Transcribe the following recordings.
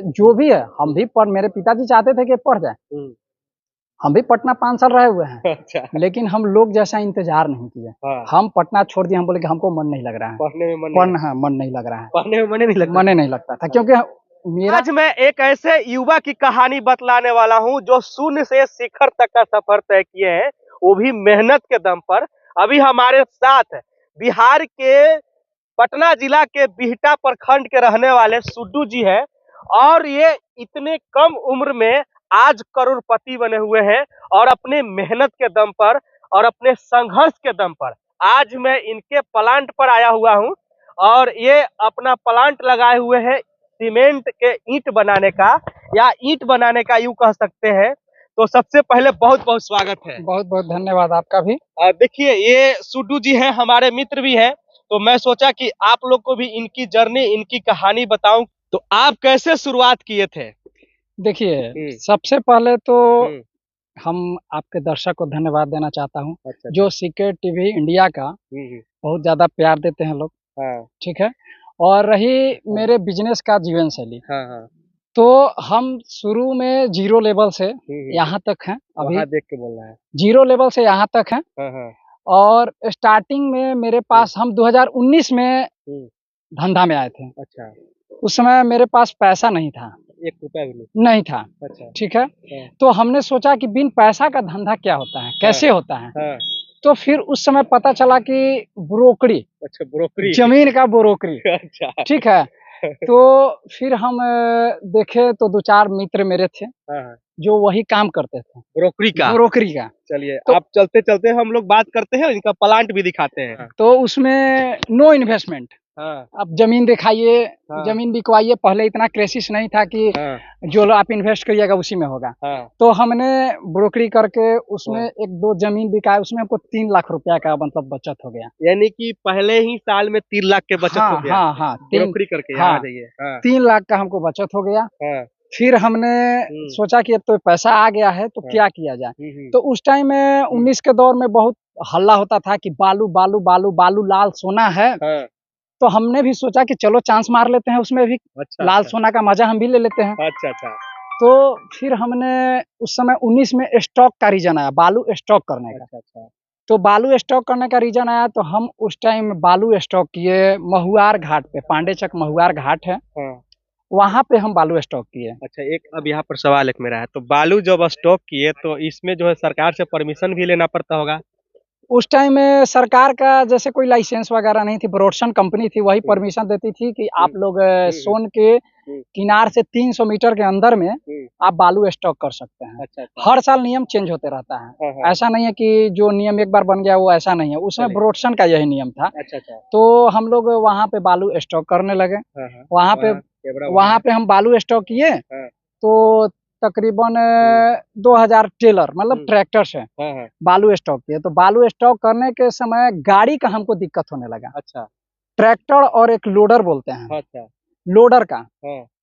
जो भी है हम भी पढ़ मेरे पिताजी चाहते थे कि पढ़ जाए। हम भी पटना 5 साल रहे हुए हैं। अच्छा। लेकिन हम लोग जैसा इंतजार नहीं किए। हाँ। हम पटना छोड़ दिए, हम बोले कि हमको मन नहीं लग रहा है पढ़ने में मन नहीं लग रहा है, पढ़ने में मन नहीं लगता। मन नहीं लगता था क्योंकि मेरा आज मैं एक ऐसे युवा की कहानी बतलाने वाला हूं जो शून्य से शिखर तक का सफर तय किए हैं, वो भी मेहनत के दम पर। अभी हमारे साथ बिहार के पटना जिला के बिहटा प्रखंड के रहने वाले सुड्डू जी हैं और ये इतने कम उम्र में आज करोड़पति बने हुए हैं और अपने मेहनत के दम पर और अपने संघर्ष के दम पर आज मैं इनके प्लांट पर आया हुआ हूं और ये अपना प्लांट लगाए हुए हैं सीमेंट के ईंट बनाने का या ईंट बनाने का यूं कह सकते हैं। तो सबसे पहले बहुत बहुत स्वागत है। बहुत बहुत धन्यवाद आपका भी। देखिए ये सुड्डू जी हैं, हमारे मित्र भी हैं, तो मैं सोचा कि आप लोग को भी इनकी जर्नी इनकी कहानी बताऊं। तो आप कैसे शुरुआत किए थे? देखिए सबसे पहले तो हम आपके दर्शक को धन्यवाद देना चाहता हूँ। अच्छा। जो सीक्रेट टीवी इंडिया का बहुत ज्यादा प्यार देते हैं लोग। हाँ। ठीक है। और रही मेरे बिजनेस का जीवन शैली, हाँ। तो हम शुरू में जीरो लेवल से यहाँ तक हैं। अभी देख के बोल रहा है। जीरो लेवल से यहाँ तक हैं। हाँ। और स्टार्टिंग में मेरे पास हम 2019 में धंधा में आए थे। अच्छा। उस समय मेरे पास पैसा नहीं था, 1 रुपया भी नहीं था। अच्छा। ठीक है। तो हमने सोचा कि बिन पैसा का धंधा क्या होता है, कैसे होता है। हाँ। तो फिर उस समय पता चला कि ब्रोकरी, अच्छा ब्रोकरी, जमीन का ब्रोकरी। अच्छा। ठीक है। तो फिर हम देखे तो 2-4 मित्र मेरे थे जो वही काम करते थे, ब्रोकरी का। चलिए तो आप चलते चलते हम लोग बात करते हैं, इनका प्लांट भी दिखाते हैं। तो उसमें नो इन्वेस्टमेंट। अब जमीन दिखाइए, जमीन बिकवाइए। पहले इतना क्रेसिस नहीं था कि जो आप इन्वेस्ट करिएगा उसी में होगा। तो हमने ब्रोकरी करके उसमें 1-2 जमीन बिकाए, उसमें हमको 3 लाख रुपया का मतलब बचत हो गया। यानी कि पहले ही साल में 3 लाख के बचत हो गया। हाँ, ब्रोकरी करके। हाँ, 3 लाख का हमको बचत हो गया। फिर हमने सोचा कि अब तो पैसा आ गया है तो क्या किया जाए। तो उस टाइम में 19 के दौर में बहुत हल्ला होता था कि बालू बालू बालू बालू लाल सोना है। तो हमने भी सोचा कि चलो चांस मार लेते हैं उसमें भी। लाल सोना का मजा हम भी ले लेते हैं। अच्छा। तो फिर हमने उस समय 19 में स्टॉक का रीजन आया, बालू स्टॉक करने का। अच्छा। तो बालू स्टॉक करने का रीजन आया तो हम उस टाइम बालू स्टॉक किए महुआर घाट पे, पांडेचक महुआर घाट है, वहां पे हम बालू स्टॉक किए। अच्छा, एक अब यहाँ पर सवाल एक मेरा है, तो बालू जब स्टॉक किए तो इसमें जो है सरकार से परमिशन भी लेना पड़ता होगा? उस टाइम में सरकार का जैसे कोई लाइसेंस वगैरह नहीं थी, प्रोडक्शन कंपनी थी, वही परमिशन देती थी कि आप लोग सोन के किनार से 300 मीटर के अंदर में आप बालू स्टॉक कर सकते हैं। अच्छा। हर साल नियम चेंज होते रहता है। ऐसा नहीं है कि जो नियम एक बार बन गया वो ऐसा नहीं है, उसमें प्रोडक्शन का यही नियम था। अच्छा। तो हम लोग वहाँ पे बालू स्टॉक करने लगे। वहाँ पे हम बालू स्टॉक किए तो तकरीबन 2000 टेलर मतलब ट्रैक्टर से बालू स्टॉक किए। तो बालू स्टॉक करने के समय गाड़ी का हमको दिक्कत होने लगा। अच्छा। ट्रैक्टर और एक लोडर बोलते हैं। अच्छा। लोडर का।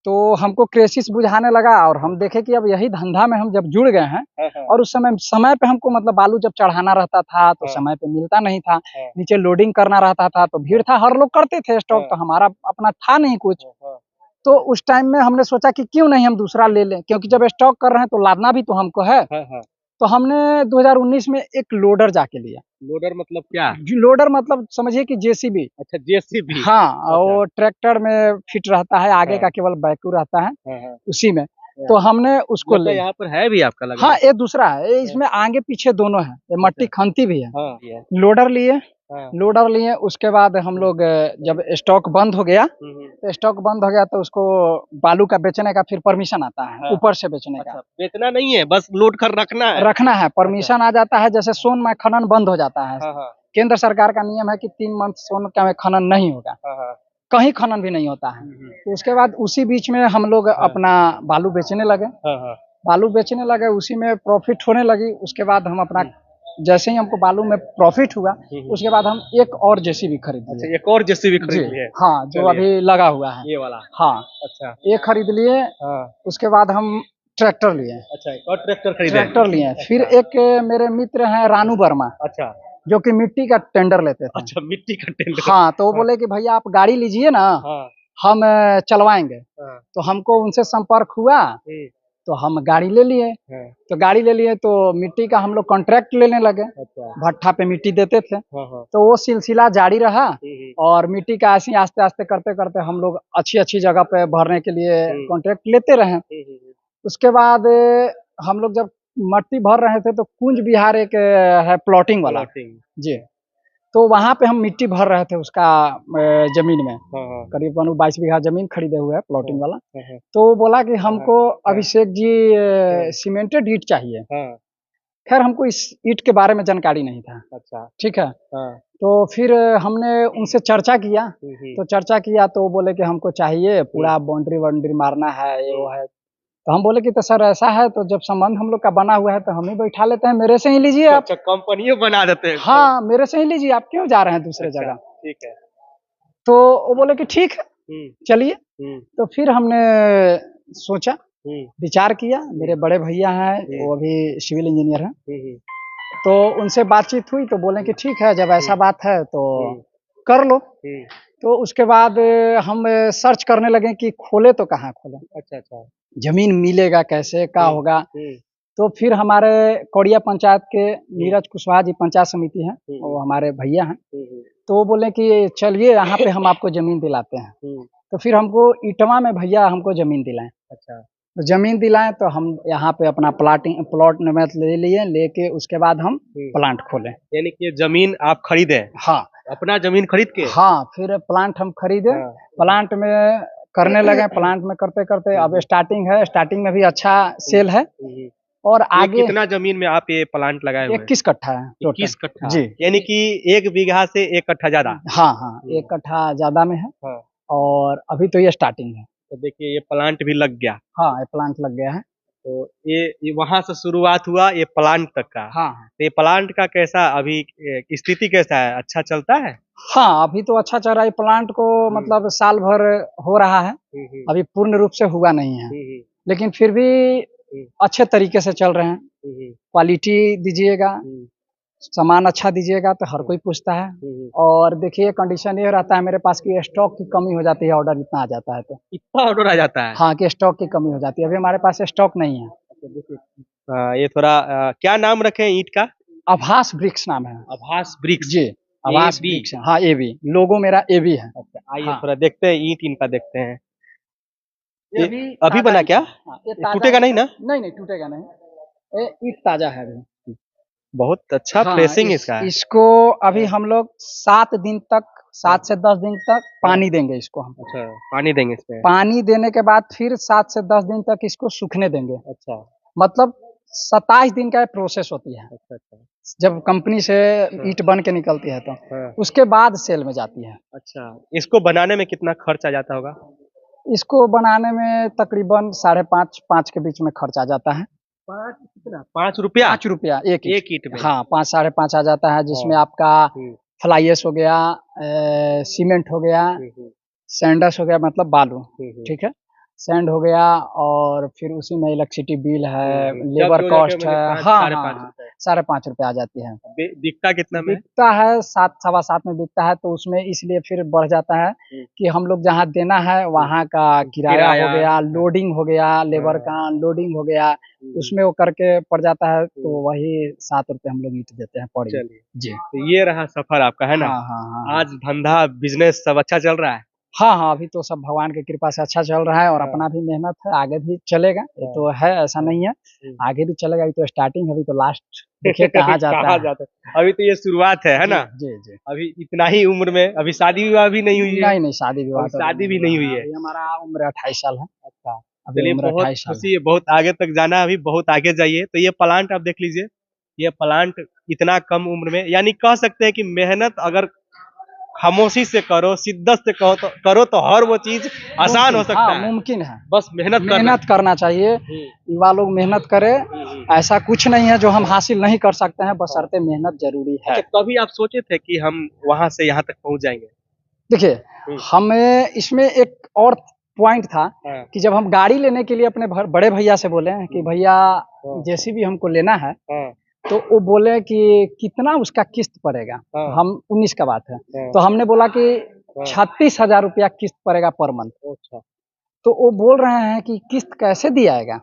तो हमको क्रेसिस बुझाने लगा और हम देखे कि अब यही धंधा में हम जब जुड़ गए हैं और उस समय पे हमको मतलब बालू जब चढ़ाना रहता था तो समय पे मिलता नहीं था, नीचे लोडिंग करना रहता था तो भीड़ था, हर लोग करते थे स्टॉक, तो हमारा अपना था नहीं कुछ। तो उस टाइम में हमने सोचा कि क्यों नहीं हम दूसरा ले लें, क्योंकि जब स्टॉक कर रहे हैं तो लादना भी तो हमको है। तो हमने 2019 में एक लोडर जाके लिया। लोडर मतलब क्या? लोडर मतलब समझिए कि जेसीबी। अच्छा, जेसीबी। हाँ। अच्छा। वो ट्रैक्टर में फिट रहता है, आगे का केवल बैकू रहता है उसी में। तो हमने उसको ले। यहाँ पर है भी आपका लगा? हाँ, ये दूसरा है, इसमें आगे पीछे दोनों है, ये मट्टी खंती भी है। लोडर लिए, लोडर लिए। उसके बाद हम लोग जब स्टॉक बंद हो गया तो स्टॉक बंद हो गया तो उसको बालू का बेचने का फिर परमिशन आता है, ऊपर से बेचने का। बेचना नहीं है, बस लोड कर रखना है। परमिशन आ जाता है। जैसे सोन में खनन बंद हो जाता है, केंद्र सरकार का नियम है कि 3 मंथ सोन का खनन नहीं होगा, कहीं खनन भी नहीं होता है। तो उसके बाद उसी बीच में हम लोग अपना बालू बेचने लगे। बालू बेचने लगे, उसी में प्रॉफिट होने लगी। उसके बाद हम अपना जैसे ही हमको बालू में प्रॉफिट हुआ उसके बाद हम एक और जेसीबी खरीद लिए। अच्छा, एक और जेसीबी खरीद लिए? हाँ, जो अभी लगा हुआ है ये वाला। हाँ। अच्छा। ये खरीद लिए। उसके बाद हम ट्रैक्टर लिए। अच्छा, एक और ट्रैक्टर लिए। फिर एक मेरे मित्र हैं रानू वर्मा। अच्छा। जो कि मिट्टी का टेंडर लेते थे। अच्छा, मिट्टी का टेंडर। हाँ, तो वो बोले कि भैया आप गाड़ी लीजिए ना, हम चलवाएंगे। हाँ, तो हमको उनसे संपर्क हुआ, तो हम गाड़ी ले लिए। हाँ, तो गाड़ी ले लिए तो मिट्टी का हम लोग कॉन्ट्रैक्ट लेने लगे, अच्छा, भट्ठा पे मिट्टी देते थे। हाँ, हाँ, तो वो सिलसिला जारी रहा और मिट्टी का ऐसे ही आस्ते आस्ते करते करते हम लोग अच्छी अच्छी जगह पे भरने के लिए कॉन्ट्रैक्ट लेते रहे। उसके बाद हम लोग जब मट्टी भर रहे थे तो कुंज विहार एक है प्लॉटिंग वाला जी, तो वहाँ पे हम मिट्टी भर रहे थे उसका जमीन में। हाँ, हाँ, करीबन 22 बीघा जमीन खरीदे हुए है प्लॉटिंग वाला। हाँ, तो वो बोला कि हमको अभिषेक जी सीमेंटेड ईंट चाहिए। हाँ, खैर हमको इस ईंट के बारे में जानकारी नहीं था। अच्छा, ठीक है, हाँ, तो फिर हमने उनसे चर्चा किया। तो चर्चा किया तो वो बोले कि हमको चाहिए पूरा बाउंड्री वाउंड्री मारना है, ये वो है। तो हम बोले कि तो सर ऐसा है तो जब संबंध हम लोग का बना हुआ है तो हम ही बैठा लेते हैं, मेरे से ही लीजिए आप। अच्छा, कंपनी बना देते हैं। हाँ, मेरे से ही लीजिए, आप क्यों जा रहे हैं दूसरे अच्छा, जगह। ठीक है। तो वो बोले कि ठीक है चलिए। तो फिर हमने सोचा, विचार किया। मेरे बड़े भैया हैं, वो अभी सिविल इंजीनियर हैं। तो उनसे बातचीत हुई तो बोले कि ठीक है, जब ऐसा बात है तो कर लो। तो उसके बाद हम सर्च करने लगे कि खोले तो कहाँ खोले, अच्छा, अच्छा, जमीन मिलेगा कैसे, क्या होगा। तो फिर हमारे कौड़िया पंचायत के नीरज कुशवाहा जी पंचायत समिति हैं, वो हमारे भैया हैं। तो वो बोले कि चलिए यहाँ पे हम आपको जमीन दिलाते हैं। तो फिर हमको इटवा में भैया हमको जमीन दिलाएं। अच्छा, तो जमीन दिलाएं तो हम यहाँ पे अपना प्लॉट नंबर ले लिए, लेके उसके बाद हम प्लांट खोले। यानी कि जमीन आप खरीदे? हाँ, अपना जमीन खरीद के? हाँ, फिर प्लांट हम खरीदे। हाँ, प्लांट में करने लगे, प्लांट में करते करते अब स्टार्टिंग है, स्टार्टिंग में भी अच्छा सेल है। और आगे कितना जमीन में आप ये प्लांट लगाए हुए हैं? 21 कट्ठा है टोटल। 21 कट्ठा जी, यानी कि 1 बीघा से 1 कट्ठा ज्यादा? हाँ हाँ, 1 कट्ठा ज्यादा में है। हाँ। और अभी तो ये स्टार्टिंग है। तो देखिए ये प्लांट भी लग गया। हाँ, ये प्लांट लग गया है। तो ये वहां से शुरुआत हुआ ये प्लांट तक का। हाँ, तो ये प्लांट का कैसा अभी स्थिति कैसा है, अच्छा चलता है? हाँ, अभी तो अच्छा चल रहा है। प्लांट को मतलब साल भर हो रहा है, अभी पूर्ण रूप से हुआ नहीं है, लेकिन फिर भी अच्छे तरीके से चल रहे हैं। क्वालिटी दीजिएगा, सामान अच्छा दीजिएगा तो हर कोई पूछता है। और देखिए कंडीशन ये रहता है मेरे पास कि स्टॉक की कमी हो जाती है, ऑर्डर इतना आ जाता है तो। इतना ऑर्डर आ जाता है? हाँ, कि स्टॉक की कमी हो जाती है, अभी हमारे पास स्टॉक नहीं है। ये थोड़ा क्या नाम रखे हैं ईंट का? आभास ब्रिक्स नाम है। आभास ब्रिक्स? जी, आभास ब्रिक्स। हाँ, एबी लोगो मेरा एबी है। आइए हाँ। थोड़ा देखते हैं, ईंट इनका देखते हैं। ये अभी बना क्या? हाँ, ये टूटेगा नहीं ना? नहीं नहीं, टूटेगा नहीं, ये ईंट ताजा है अभी। बहुत अच्छा हाँ, फ्रेशिंग इसका है। इसको अभी हम लोग 7 दिन तक, 7 से 10 दिन तक पानी देंगे इसको हम। अच्छा, पानी देंगे इसमें? पानी देने के बाद फिर 7 से 10 दिन तक इसको सूखने देंगे। अच्छा, मतलब 27 दिन का प्रोसेस होती है। अच्छा, अच्छा, जब कंपनी से ईंट बन के निकलती है तो हाँ। उसके बाद सेल में जाती है। अच्छा, इसको बनाने में कितना खर्च आ जाता होगा? इसको बनाने में तकरीबन 5.5 के बीच में खर्च आ जाता है। 5 कितना? 5 रुपया? 5 रुपया एक ईंट में? हाँ, 5 साढ़े 5 आ जाता है, जिसमें आपका फ्लाईएश हो गया, सीमेंट हो गया, सैंडस हो गया मतलब बालू, ठीक है, सैंड हो गया, और फिर उसी में इलेक्ट्रिसिटी बिल है, लेबर कॉस्ट है। हाँ हाँ, 5.5 रुपये आ जाती है। बिकता कितना में? बिकता है 7 सवा 7 में बिकता है, तो उसमें इसलिए फिर बढ़ जाता है कि हम लोग जहाँ देना है वहाँ का किराया हो गया, लोडिंग हो गया, लेबर का अनलोडिंग हो गया, उसमें वो करके पड़ जाता है, तो वही 7 रुपये हम लोग ईंट देते हैं पड़ी। जी, तो ये रहा सफर आपका, है ना? हाँ हाँ हाँ। आज धंधा बिजनेस सब अच्छा चल रहा है? हाँ हाँ, अभी तो सब भगवान की कृपा से अच्छा चल रहा है, और अपना भी मेहनत है, आगे भी चलेगा। ये तो है, ऐसा नहीं है, आगे भी चलेगा। अभी तो स्टार्टिंग है, अभी तो लास्ट देखिए कहाँ जाता है। अभी तो ये शुरुआत है ना? जी जी। अभी इतना ही उम्र में अभी शादी विवाह भी नहीं हुई है? नहीं नहीं, शादी विवाह शादी भी नहीं हुई है। अभी हमारा उम्र 28 साल है। अच्छा, अभी चलिए, उम्र बहुत 28 साल खुशी है, बहुत आगे तक जाना है, अभी बहुत आगे जाइए। तो ये प्लांट आप देख लीजिए, ये प्लांट इतना कम उम्र में, यानी कह सकते हैं कि मेहनत अगर खामोशी से करो, शिद्दत से करो तो हर वो चीज आसान हो सकता है। मुमकिन है, बस मेहनत करना चाहिए। युवा लोग मेहनत करे, ऐसा कुछ नहीं है जो हम हासिल नहीं कर सकते हैं, बशर्ते मेहनत जरूरी है। अच्छा, कभी आप सोचे थे कि हम वहां से यहाँ तक पहुंच जाएंगे? देखिए, हमें इसमें एक और पॉइंट था कि जब हम गाड़ी लेने के लिए अपने बड़े भैया से बोले कि भैया जेसीबी हमको लेना है, तो वो बोले कि कितना उसका किस्त पड़ेगा। हम 19 का बात है, तो हमने बोला कि 36,000 रुपया किस्त पड़ेगा पर मंथ। अच्छा। तो वो बोल रहे हैं कि किस्त कैसे दिया जाएगा।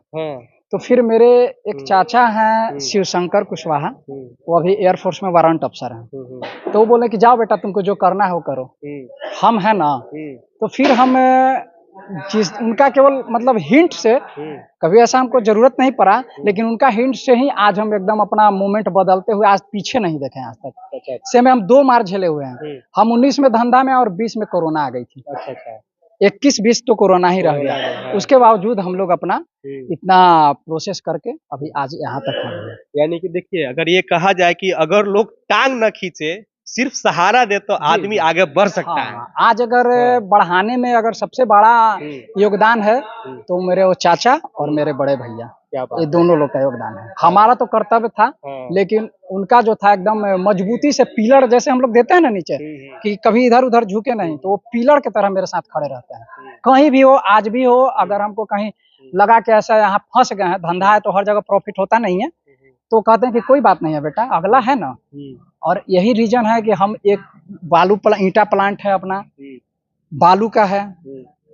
तो फिर मेरे एक चाचा हैं शिवशंकर कुशवाहा, वो अभी एयरफोर्स में वारंट अफसर हैं। तो वो बोले कि जाओ बेटा तुमको जो करना है वो करो, हम है ना। तो फिर हम जिस उनका केवल मतलब हिंट से, कभी ऐसा हमको जरूरत नहीं पड़ा, लेकिन उनका हिंट से ही आज हम एकदम अपना मूवमेंट बदलते हुए आज पीछे नहीं देखे आज तक। अच्छा। से में हम 2 मार झेले हुए हैं। हम 19 में धंधा में और 20 में कोरोना आ गई थी। अच्छा। 21-20 तो कोरोना ही रह गया। उसके बावजूद हम लोग अपना इतना प्रोसेस करके अभी आज यहाँ तक हैं। यानी कि देखिए, अगर ये कहा जाए कि अगर लोग टांग न खींचे, सिर्फ सहारा दे तो आदमी आगे बढ़ सकता है। आज अगर बढ़ाने में अगर सबसे बड़ा योगदान है तो मेरे वो चाचा और मेरे बड़े भैया, ये दोनों लोग का योगदान है। हमारा तो कर्तव्य था, लेकिन उनका जो था एकदम मजबूती से पिलर जैसे हम लोग देते हैं ना नीचे, कि कभी इधर उधर झुके नहीं, तो वो पिलर की तरह मेरे साथ खड़े रहते हैं। कहीं भी हो, आज भी हो, अगर हमको कहीं लगा कि ऐसा यहाँ फंस गए हैं, धंधा है तो हर जगह प्रॉफिट होता नहीं है, तो कहते हैं कि कोई बात नहीं है बेटा, अगला है ना। और यही रीजन है कि हम एक ईंटा प्लांट है अपना, बालू का है,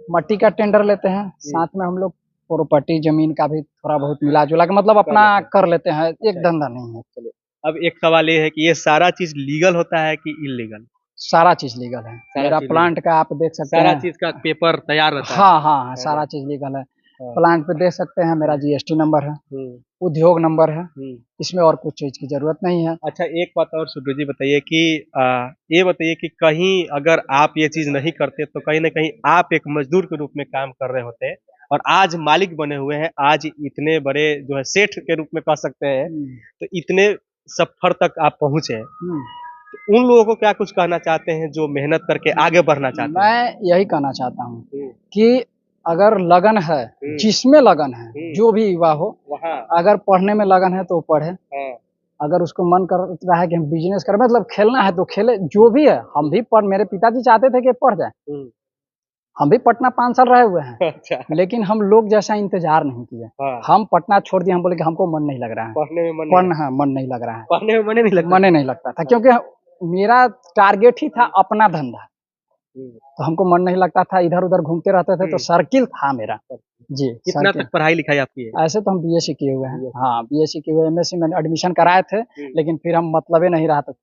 मट्टी का टेंडर लेते हैं, साथ में हम लोग प्रॉपर्टी जमीन का भी थोड़ा बहुत मिला जुला के मतलब अपना कर लेते हैं, एक धंधा नहीं है। चलिए, अब एक सवाल ये है कि ये सारा चीज लीगल होता है कि इलीगल? सारा चीज लीगल है। मेरा प्लांट का आप देख सकते हैं, सारा चीज का पेपर तैयार रहता है। हाँ, सारा चीज लीगल है। प्लांट पे देख सकते हैं मेरा जीएसटी नंबर है, उद्योग नंबर है, इसमें और कुछ चीज की जरूरत नहीं है। अच्छा, एक बात और सुड्डू जी बताइए कि ये बताइए कि कहीं अगर आप ये चीज नहीं करते तो कहीं ना कहीं आप एक मजदूर के रूप में काम कर रहे होते और आज मालिक बने हुए हैं, आज इतने बड़े जो है सेठ के रूप में कह सकते हैं, तो इतने सफर तक आप पहुंचे, तो उन लोगों को क्या कुछ कहना चाहते हैं जो मेहनत करके आगे बढ़ना चाहते हैं? मैं यही कहना चाहता हूँ कि अगर लगन है, जिसमें लगन है, जो भी युवा हो, अगर पढ़ने में लगन है तो पढ़े। अगर उसको मन कर रहा है कि हम बिजनेस करें, मतलब खेलना है तो खेले, जो भी है। हम भी मेरे पिताजी चाहते थे कि पढ़ जाए, हम भी पटना 5 साल रहे हुए हैं। अच्छा। लेकिन हम लोग जैसा इंतजार नहीं किए। हम पटना छोड़ दिए, हम बोले कि हमको मन नहीं लग रहा है पढ़ने में, मन नहीं लग रहा है पढ़ने में, मन नहीं लगता था, क्योंकि मेरा टारगेट ही था अपना धंधा। तो हमको मन नहीं लगता था, इधर उधर घूमते रहते थे, तो सर्किल था मेरा। जी, कितना तक पढ़ाई लिखाई आपकी है? ऐसे तो हम बीएससी किए हुए हैं। हाँ, बीएससी किए हुए, एमएससी में एडमिशन कराए थे, लेकिन फिर हम मतलब ही नहीं रहा था।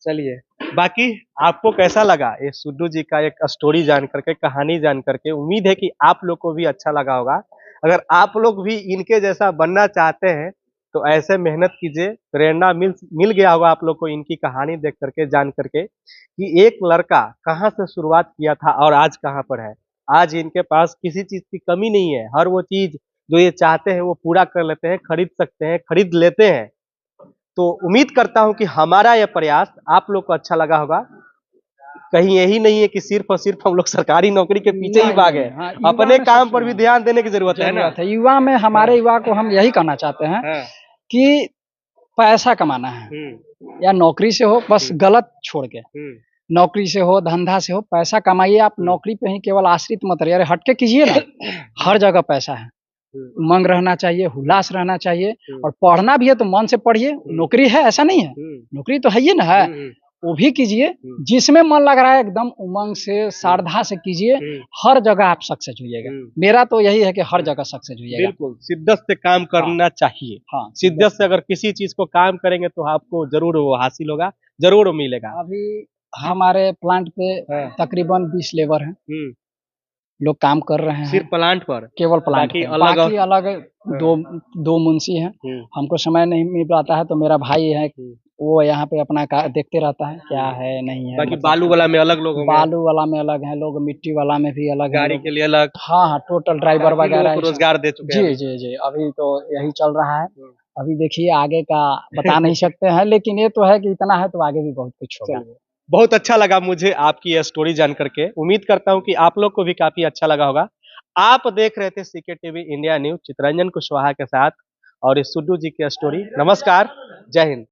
चलिए, बाकी आपको कैसा लगा ये सुड्डू जी का एक स्टोरी जान करके, कहानी जान करके? उम्मीद है कि आप लोग को भी अच्छा लगा होगा। अगर आप लोग भी इनके जैसा बनना चाहते हैं तो ऐसे मेहनत कीजिए, प्रेरणा मिल गया होगा आप लोग को इनकी कहानी देख करके, जान करके कि एक लड़का कहाँ से शुरुआत किया था और आज कहाँ पर है। आज इनके पास किसी चीज की कमी नहीं है, हर वो चीज जो ये चाहते हैं वो पूरा कर लेते हैं, खरीद सकते हैं, खरीद लेते हैं। तो उम्मीद करता हूं कि हमारा यह प्रयास आप लोग को अच्छा लगा होगा। कहीं यही नहीं है कि सिर्फ और सिर्फ हम लोग सरकारी नौकरी के पीछे ही भागे। हाँ, अपने काम पर भी ध्यान देने की जरूरत है ना। युवा में, हमारे युवा को हम यही कहना चाहते हैं कि पैसा कमाना है, या नौकरी से हो, बस गलत छोड़ के, नौकरी से हो, धंधा से हो, पैसा कमाइए। आप नौकरी पे ही केवल आश्रित मत रहिए, अरे हटके कीजिए ना। हर जगह पैसा है, उमंग रहना चाहिए, हुलास रहना चाहिए, और पढ़ना भी है तो मन से पढ़िए। नौकरी है ऐसा नहीं है, नौकरी तो है ही ना, है वो भी कीजिए। जिसमें मन लग रहा है एकदम उमंग से, श्रद्धा से कीजिए, हर जगह आप सक्सेस होइएगा। मेरा तो यही है कि हर जगह सक्सेस होइएगा। बिल्कुल, शिद्दत से काम करना चाहिए। हाँ, शिद्दत से अगर किसी चीज को काम करेंगे तो आपको जरूर वो हासिल होगा, जरूर मिलेगा। अभी हमारे प्लांट पे तकरीबन 20 लेबर हैं, लोग काम कर रहे हैं। सिर्फ प्लांट पर? केवल प्लांट पे। बाकी अलग दो मुंशी हैं। हमको समय नहीं मिल पाता है, तो मेरा भाई है, वो यहाँ पे अपना देखते रहता है क्या है नहीं है। बाकी बालू वाला में अलग लोग होंगे? बालू वाला में अलग है लोग, मिट्टी वाला में भी अलग है, गाड़ी के लिए अलग। हाँ, टोटल ड्राइवर वगैरह रोजगार दे चुके हैं। जी, अभी तो यही चल रहा है। अभी देखिए आगे का बता नहीं सकते हैं, लेकिन ये तो है कि इतना है तो आगे भी बहुत कुछ होगा। बहुत अच्छा लगा मुझे आपकी यह स्टोरी जान करके। उम्मीद करता हूँ कि आप लोग को भी काफी अच्छा लगा होगा। आप देख रहे थे CK TV India news, Chitranjan Kushwaha के साथ, और इस सुड्डू जी की स्टोरी। नमस्कार, जय हिंद।